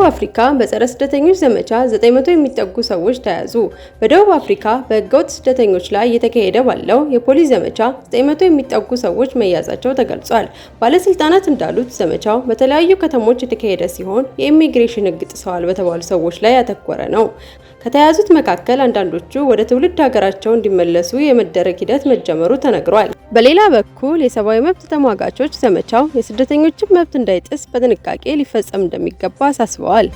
አፍሪካ በጸረ ስደተኞች ዘመቻ 900 የሚጠጉ ሰዎች ተያዙ። በደቡብ አፍሪካ በህገወጥ ስደተኞች ላይ እየተካሄደ ባለው የፖሊስ ዘመቻ 900 የሚጠጉ ሰዎች መያዛቸው ተገልጿል። ባለስልጣናት እንዳሉት ዘመቻው በተለያዩ ከተሞች የተካሄደ ሲሆን የኢሚግሬሽን ህግ ጥሰዋል በተባሉ ሰዎች ላይ ያተኮረ ነው። ከተያዙት መካከል አንዳንዶቹ ወደ ትውልድ ሀገራቸው እንዲመለሱ የመደረግ ሂደት መጀመሩ ተነግሯል። በሌላ በኩል የሰብአዊ መብት ተሟጋቾች ዘመቻው የስደተኞችን መብት እንዳይጥስ በጥንቃቄ ሊፈጸም እንደሚገባ አሳስበዋል።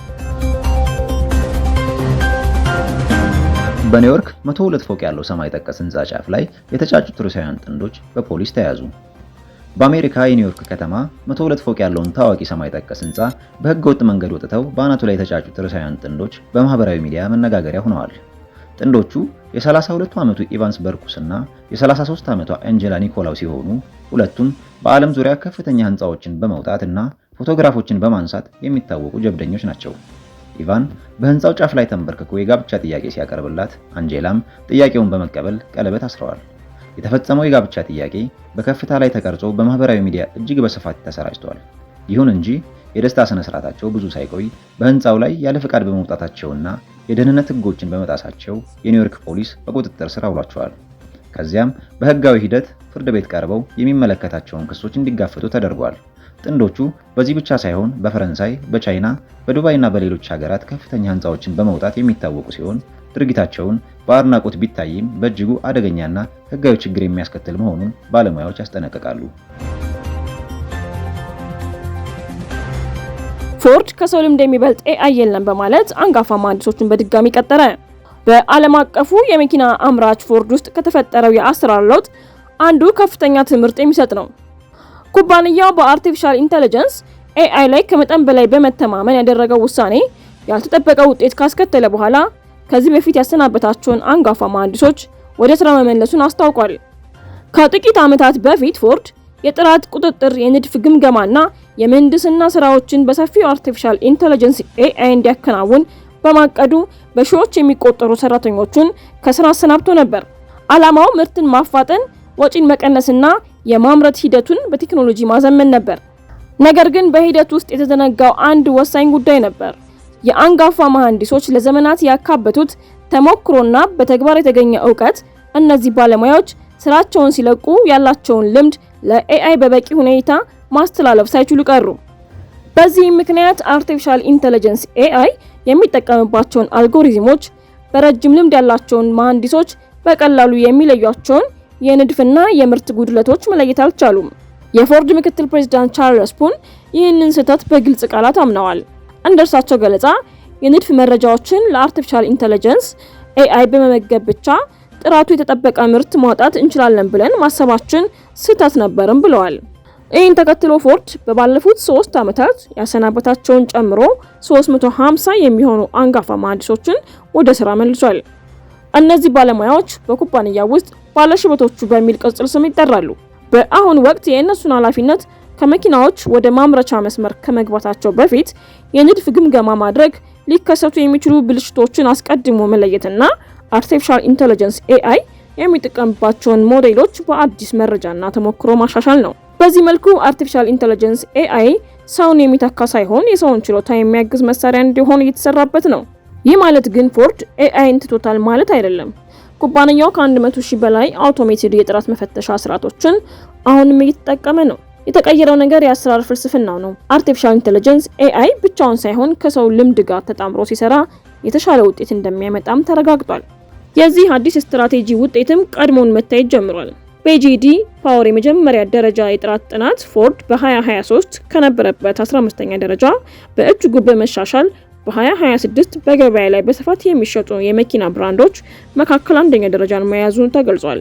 በኒውዮርክ 102 ፎቅ ያለው ሰማይ ጠቀስ ህንጻ ጫፍ ላይ የተጫጩት ሩሲያውያን ጥንዶች በፖሊስ ተያዙ። በአሜሪካ የኒውዮርክ ከተማ 102 ፎቅ ያለውን ታዋቂ ሰማይ ጠቀስ ህንጻ በህገወጥ መንገድ ወጥተው በአናቱ ላይ የተጫጩት ሩሲያውያን ጥንዶች በማህበራዊ ሚዲያ መነጋገሪያ ሆነዋል። ጥንዶቹ የ32 ዓመቱ ኢቫንስ በርኩስ እና የ33 ዓመቷ አንጀላ ኒኮላው ሲሆኑ ሁለቱም በዓለም ዙሪያ ከፍተኛ ህንጻዎችን በመውጣት እና ፎቶግራፎችን በማንሳት የሚታወቁ ጀብደኞች ናቸው። ኢቫን በህንጻው ጫፍ ላይ ተንበርክኮ የጋብቻ ጥያቄ ሲያቀርብላት፣ አንጀላም ጥያቄውን በመቀበል ቀለበት አስረዋል። የተፈጸመው የጋብቻ ጥያቄ በከፍታ ላይ ተቀርጾ በማህበራዊ ሚዲያ እጅግ በስፋት ተሰራጭቷል። ይሁን እንጂ የደስታ ስነ ስርዓታቸው ብዙ ሳይቆይ በህንጻው ላይ ያለ ፍቃድ በመውጣታቸውና የደህንነት ህጎችን በመጣሳቸው የኒውዮርክ ፖሊስ በቁጥጥር ስር አውሏቸዋል። ከዚያም በህጋዊ ሂደት ፍርድ ቤት ቀርበው የሚመለከታቸውን ክሶች እንዲጋፈጡ ተደርጓል። ጥንዶቹ በዚህ ብቻ ሳይሆን በፈረንሳይ፣ በቻይና፣ በዱባይና በሌሎች ሀገራት ከፍተኛ ህንጻዎችን በመውጣት የሚታወቁ ሲሆን ድርጊታቸውን በአድናቆት ቢታይም በእጅጉ አደገኛና ህጋዊ ችግር የሚያስከትል መሆኑን ባለሙያዎች ያስጠነቅቃሉ። ፎርድ ከሰው ልምድ የሚበልጥ AI የለም በማለት አንጋፋ መሐንዲሶችን በድጋሚ ቀጠረ። በዓለም አቀፉ የመኪና አምራች ፎርድ ውስጥ ከተፈጠረው የአሰራር ለውጥ አንዱ ከፍተኛ ትምህርት የሚሰጥ ነው። ኩባንያው በአርቲፊሻል ኢንተለጀንስ AI ላይ ከመጠን በላይ በመተማመን ያደረገው ውሳኔ ያልተጠበቀ ውጤት ካስከተለ በኋላ ከዚህ በፊት ያሰናበታቸውን አንጋፋ መሐንዲሶች ወደ ስራ መመለሱን አስታውቋል። ከጥቂት ዓመታት በፊት ፎርድ የጥራት ቁጥጥር፣ የንድፍ ግምገማና የምህንድስና ስራዎችን በሰፊው አርቲፊሻል ኢንተለጀንስ AI እንዲያከናውን በማቀዱ በሺዎች የሚቆጠሩ ሰራተኞቹን ከስራ አሰናብቶ ነበር። ዓላማው ምርትን ማፋጠን፣ ወጪን መቀነስና የማምረት ሂደቱን በቴክኖሎጂ ማዘመን ነበር። ነገር ግን በሂደት ውስጥ የተዘነጋው አንድ ወሳኝ ጉዳይ ነበር። የአንጋፋ መሐንዲሶች ለዘመናት ያካበቱት ተሞክሮና በተግባር የተገኘ ዕውቀት። እነዚህ ባለሙያዎች ስራቸውን ሲለቁ ያላቸውን ልምድ ለAI በበቂ ሁኔታ ማስተላለፍ ሳይችሉ ቀሩ። በዚህም ምክንያት አርቲፊሻል ኢንተለጀንስ AI የሚጠቀምባቸውን አልጎሪዝሞች በረጅም ልምድ ያላቸውን መሐንዲሶች በቀላሉ የሚለዩቸውን የንድፍና የምርት ጉድለቶች መለየት አልቻሉም። የፎርድ ምክትል ፕሬዝዳንት ቻርልስ ፑን ይህንን ስህተት በግልጽ ቃላት አምነዋል። እንደርሳቸው ገለጻ የንድፍ መረጃዎችን ለአርቲፊሻል ኢንተለጀንስ AI በመመገብ ብቻ ጥራቱ የተጠበቀ ምርት ማውጣት እንችላለን ብለን ማሰባችን ስህተት ነበርም ብለዋል። ይህን ተከትሎ ፎርድ በባለፉት 3 ዓመታት ያሰናበታቸውን ጨምሮ 350 የሚሆኑ አንጋፋ መሐንዲሶችን ወደ ስራ መልሷል። እነዚህ ባለሙያዎች በኩባንያው ውስጥ ባለሽበቶቹ በሚል ቅጽል ስም ይጠራሉ። በአሁን ወቅት የእነሱን ኃላፊነት ከመኪናዎች ወደ ማምረቻ መስመር ከመግባታቸው በፊት የንድፍ ግምገማ ማድረግ፣ ሊከሰቱ የሚችሉ ብልሽቶችን አስቀድሞ መለየትና አርቲፊሻል ኢንተለጀንስ AI የሚጠቀምባቸውን ሞዴሎች በአዲስ መረጃና ተሞክሮ ማሻሻል ነው። በዚህ መልኩ አርቲፊሻል ኢንተለጀንስ AI ሰውን የሚተካ ሳይሆን የሰውን ችሎታ የሚያግዝ መሳሪያ እንዲሆን እየተሰራበት ነው። ይህ ማለት ግን ፎርድ AIን ትቶታል ማለት አይደለም። ኩባንያው ከ100,000 በላይ አውቶሜትድ የጥራት መፈተሻ ስርዓቶችን አሁንም እየተጠቀመ ነው። የተቀየረው ነገር የአሰራር ፍልስፍናው ነው። አርቲፊሻል ኢንተለጀንስ AI ብቻውን ሳይሆን ከሰው ልምድ ጋር ተጣምሮ ሲሰራ የተሻለ ውጤት እንደሚያመጣም ተረጋግጧል። የዚህ አዲስ ስትራቴጂ ውጤትም ቀድሞውን መታየት ጀምሯል። በጂዲ ፓወር የመጀመሪያ ደረጃ የጥራት ጥናት ፎርድ በ2023 ከነበረበት 15ኛ ደረጃ በእጅጉ በመሻሻል በ2026 በገበያ ላይ በስፋት የሚሸጡ የመኪና ብራንዶች መካከል አንደኛ ደረጃን መያዙን ተገልጿል።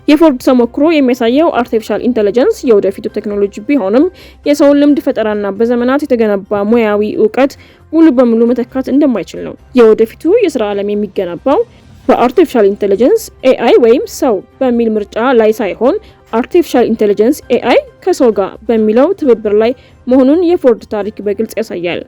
የፎርድ ተሞክሮ የሚያሳየው አርቲፊሻል ኢንተለጀንስ የወደፊቱ ቴክኖሎጂ ቢሆንም የሰውን ልምድ ፈጠራና በዘመናት የተገነባ ሙያዊ ዕውቀት ሙሉ በሙሉ መተካት እንደማይችል ነው። የወደፊቱ የሥራ ዓለም የሚገነባው በአርቲፊሻል ኢንተለጀንስ AI ወይም ሰው በሚል ምርጫ ላይ ሳይሆን አርቲፊሻል ኢንተለጀንስ AI ከሰው ጋር በሚለው ትብብር ላይ መሆኑን የፎርድ ታሪክ በግልጽ ያሳያል።